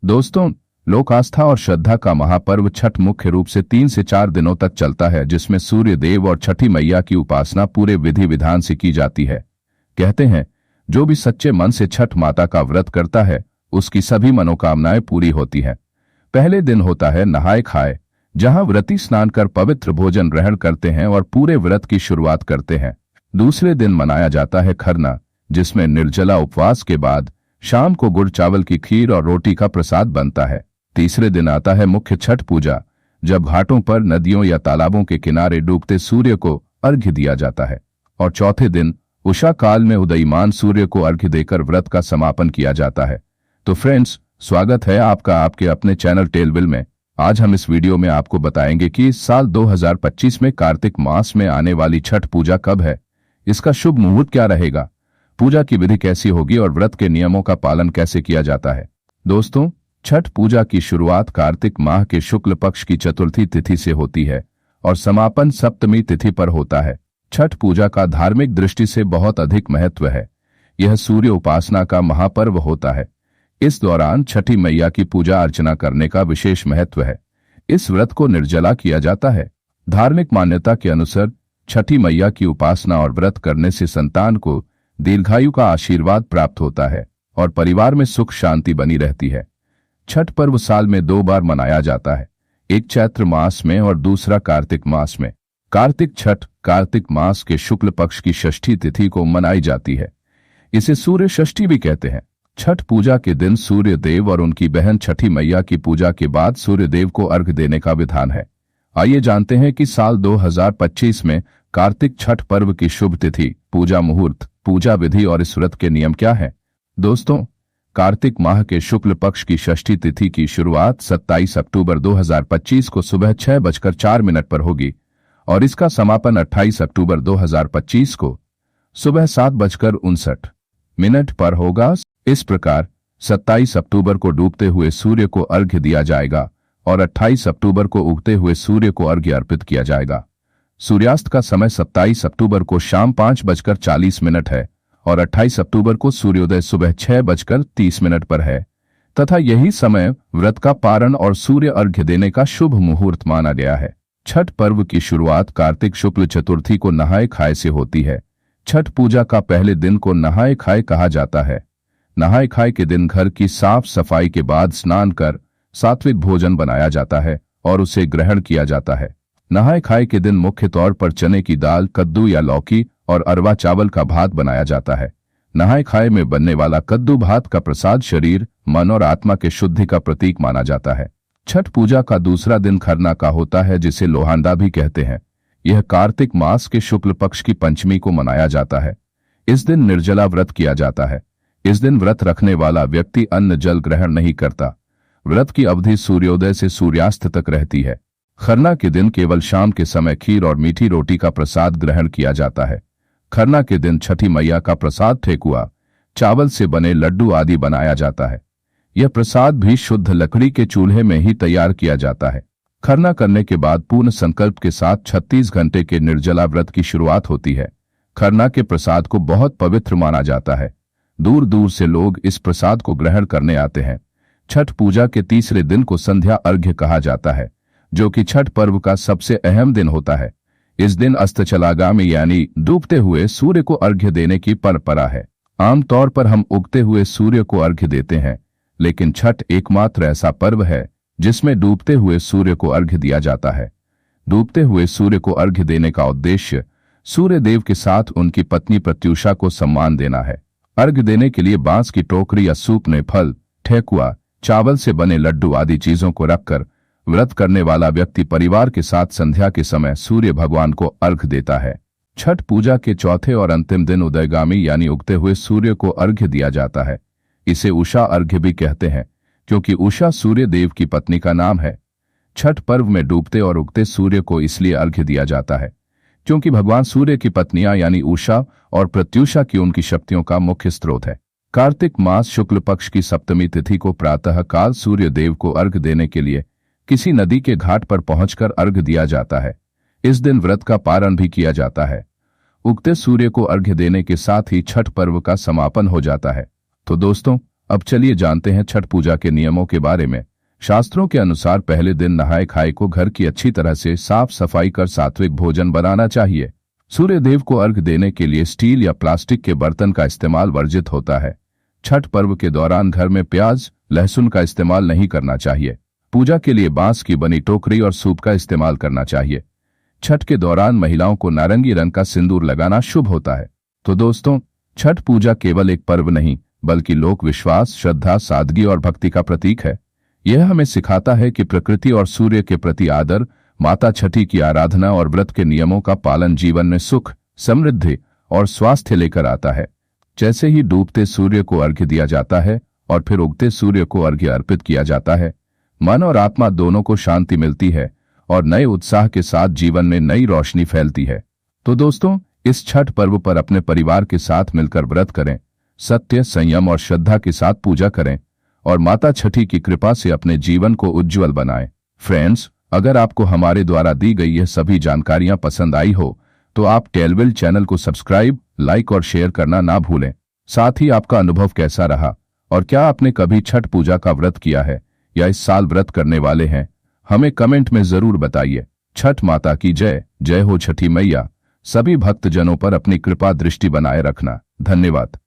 दोस्तों, लोक आस्था और श्रद्धा का महापर्व छठ मुख्य रूप से 3 से 4 दिनों तक चलता है, जिसमें सूर्य देव और छठी मैया की उपासना पूरे विधि विधान से की जाती है। कहते हैं, जो भी सच्चे मन से छठ माता का व्रत करता है उसकी सभी मनोकामनाएं पूरी होती हैं। पहले दिन होता है नहाए खाए, जहां व्रती स्नान कर पवित्र भोजन ग्रहण करते हैं और पूरे व्रत की शुरुआत करते हैं। दूसरे दिन मनाया जाता है खरना, जिसमें निर्जला उपवास के बाद शाम को गुड़ चावल की खीर और रोटी का प्रसाद बनता है। तीसरे दिन आता है मुख्य छठ पूजा, जब घाटों पर, नदियों या तालाबों के किनारे डूबते सूर्य को अर्घ्य दिया जाता है। और चौथे दिन उषा काल में उदयमान सूर्य को अर्घ्य देकर व्रत का समापन किया जाता है। तो फ्रेंड्स, स्वागत है आपका आपके अपने चैनल टेलविल में। आज हम इस वीडियो में आपको बताएंगे कि इस साल 2025 में कार्तिक मास में आने वाली छठ पूजा कब है, इसका शुभ मुहूर्त क्या रहेगा, पूजा की विधि कैसी होगी और व्रत के नियमों का पालन कैसे किया जाता है। दोस्तों, छठ पूजा की शुरुआत कार्तिक माह के शुक्ल पक्ष की चतुर्थी तिथि से होती है और समापन सप्तमी तिथि पर होता है। छठ पूजा का धार्मिक दृष्टि से बहुत अधिक महत्व है। यह सूर्य उपासना का महापर्व होता है। इस दौरान छठी मैया की पूजा अर्चना करने का विशेष महत्व है। इस व्रत को निर्जला किया जाता है। धार्मिक मान्यता के अनुसार छठी मैया की उपासना और व्रत करने से संतान को दीर्घायु का आशीर्वाद प्राप्त होता है और परिवार में सुख शांति बनी रहती है। छठ पर्व साल में 2 बार मनाया जाता है, एक चैत्र मास में और दूसरा कार्तिक मास में। कार्तिक छठ कार्तिक मास के शुक्ल पक्ष की षष्ठी तिथि को मनाई जाती है। इसे सूर्य षष्ठी भी कहते हैं। छठ पूजा के दिन सूर्य देव और उनकी बहन छठी मैया की पूजा के बाद सूर्य देव को अर्घ्य देने का विधान है। आइए जानते हैं कि साल 2025 में कार्तिक छठ पर्व की शुभ तिथि, पूजा मुहूर्त, पूजा विधि और इस व्रत के नियम क्या है। दोस्तों, कार्तिक माह के शुक्ल पक्ष की षष्ठी तिथि की शुरुआत 27 अक्टूबर 2025 को सुबह 6:04 पर होगी और इसका समापन 28 अक्टूबर 2025 को सुबह 7:59 पर होगा। इस प्रकार 27 अक्टूबर को डूबते हुए सूर्य को अर्घ्य दिया जाएगा और 28 अक्टूबर को उगते हुए सूर्य को अर्घ्य अर्पित किया जाएगा। सूर्यास्त का समय 27 अक्टूबर को शाम 5:40 है और 28 अक्टूबर को सूर्योदय सुबह 6:30 पर है तथा यही समय व्रत का पारण और सूर्य अर्घ्य देने का शुभ मुहूर्त माना गया है। छठ पर्व की शुरुआत कार्तिक शुक्ल चतुर्थी को नहाए खाए से होती है। छठ पूजा का पहले दिन को नहाए खाए कहा जाता है। नहाए खाए के दिन घर की साफ सफाई के बाद स्नान कर सात्विक भोजन बनाया जाता है और उसे ग्रहण किया जाता है। नहाए खाए के दिन मुख्य तौर पर चने की दाल, कद्दू या लौकी और अरवा चावल का भात बनाया जाता है। नहाए खाए में बनने वाला कद्दू भात का प्रसाद शरीर, मन और आत्मा के शुद्धि का प्रतीक माना जाता है। छठ पूजा का दूसरा दिन खरना का होता है, जिसे लोहांडा भी कहते हैं। यह कार्तिक मास के शुक्ल पक्ष की पंचमी को मनाया जाता है। इस दिन निर्जला व्रत किया जाता है। इस दिन व्रत रखने वाला व्यक्ति अन्न जल ग्रहण नहीं करता। व्रत की अवधि सूर्योदय से सूर्यास्त तक रहती है। खरना के दिन केवल शाम के समय खीर और मीठी रोटी का प्रसाद ग्रहण किया जाता है। खरना के दिन छठी मैया का प्रसाद ठेकुआ, चावल से बने लड्डू आदि बनाया जाता है। यह प्रसाद भी शुद्ध लकड़ी के चूल्हे में ही तैयार किया जाता है। खरना करने के बाद पूर्ण संकल्प के साथ 36 घंटे के निर्जला व्रत की शुरुआत होती है। खरना के प्रसाद को बहुत पवित्र माना जाता है। दूर दूर से लोग इस प्रसाद को ग्रहण करने आते हैं। छठ पूजा के तीसरे दिन को संध्या अर्घ्य कहा जाता है, जो कि छठ पर्व का सबसे अहम दिन होता है। इस दिन अस्ताचलागामी यानी डूबते हुए सूर्य को अर्घ्य देने की परंपरा है। आमतौर पर हम उगते हुए सूर्य को अर्घ्य देते हैं, लेकिन छठ एकमात्र ऐसा पर्व है जिसमें डूबते हुए सूर्य को अर्घ्य दिया जाता है। डूबते हुए सूर्य को अर्घ्य देने का उद्देश्य सूर्य देव के साथ उनकी पत्नी प्रत्युषा को सम्मान देना है। अर्घ्य देने के लिए बांस की टोकरी या सूप में फल, ठेकुआ, चावल से बने लड्डू आदि चीजों को रखकर व्रत करने वाला व्यक्ति परिवार के साथ संध्या के समय सूर्य भगवान को अर्घ्य देता है। छठ पूजा के चौथे और अंतिम दिन उदयगामी यानी उगते हुए सूर्य को अर्घ्य दिया जाता है। इसे उषा अर्घ्य भी कहते हैं, क्योंकि उषा सूर्य देव की पत्नी का नाम है। छठ पर्व में डूबते और उगते सूर्य को इसलिए अर्घ्य दिया जाता है क्योंकि भगवान सूर्य की पत्नियां यानी उषा और प्रत्युषा की उनकी शक्तियों का मुख्य स्रोत है। कार्तिक मास शुक्ल पक्ष की सप्तमी तिथि को प्रातः काल सूर्य देव को अर्घ्य देने के लिए किसी नदी के घाट पर पहुंचकर अर्घ्य दिया जाता है। इस दिन व्रत का पारण भी किया जाता है। उगते सूर्य को अर्घ्य देने के साथ ही छठ पर्व का समापन हो जाता है। तो दोस्तों, अब चलिए जानते हैं छठ पूजा के नियमों के बारे में। शास्त्रों के अनुसार पहले दिन नहाए खाए को घर की अच्छी तरह से साफ सफाई कर सात्विक भोजन बनाना चाहिए। सूर्य देव को अर्घ देने के लिए स्टील या प्लास्टिक के बर्तन का इस्तेमाल वर्जित होता है। छठ पर्व के दौरान घर में प्याज लहसुन का इस्तेमाल नहीं करना चाहिए। पूजा के लिए बांस की बनी टोकरी और सूप का इस्तेमाल करना चाहिए। छठ के दौरान महिलाओं को नारंगी रंग का सिंदूर लगाना शुभ होता है। तो दोस्तों, छठ पूजा केवल एक पर्व नहीं बल्कि लोक विश्वास, श्रद्धा, सादगी और भक्ति का प्रतीक है। यह हमें सिखाता है कि प्रकृति और सूर्य के प्रति आदर, माता छठी की आराधना और व्रत के नियमों का पालन जीवन में सुख, समृद्धि और स्वास्थ्य लेकर आता है। जैसे ही डूबते सूर्य को अर्घ्य दिया जाता है और फिर उगते सूर्य को अर्घ्य अर्पित किया जाता है, मन और आत्मा दोनों को शांति मिलती है और नए उत्साह के साथ जीवन में नई रोशनी फैलती है। तो दोस्तों, इस छठ पर्व पर अपने परिवार के साथ मिलकर व्रत करें, सत्य, संयम और श्रद्धा के साथ पूजा करें और माता छठी की कृपा से अपने जीवन को उज्जवल बनाएं। फ्रेंड्स, अगर आपको हमारे द्वारा दी गई यह सभी जानकारियां पसंद आई हो तो आप टेलविल चैनल को सब्सक्राइब, लाइक और शेयर करना ना भूलें। साथ ही आपका अनुभव कैसा रहा और क्या आपने कभी छठ पूजा का व्रत किया है या इस साल व्रत करने वाले हैं, हमें कमेंट में जरूर बताइए। छठ माता की जय। जय हो छठी मैया। सभी भक्तजनों पर अपनी कृपा दृष्टि बनाए रखना। धन्यवाद।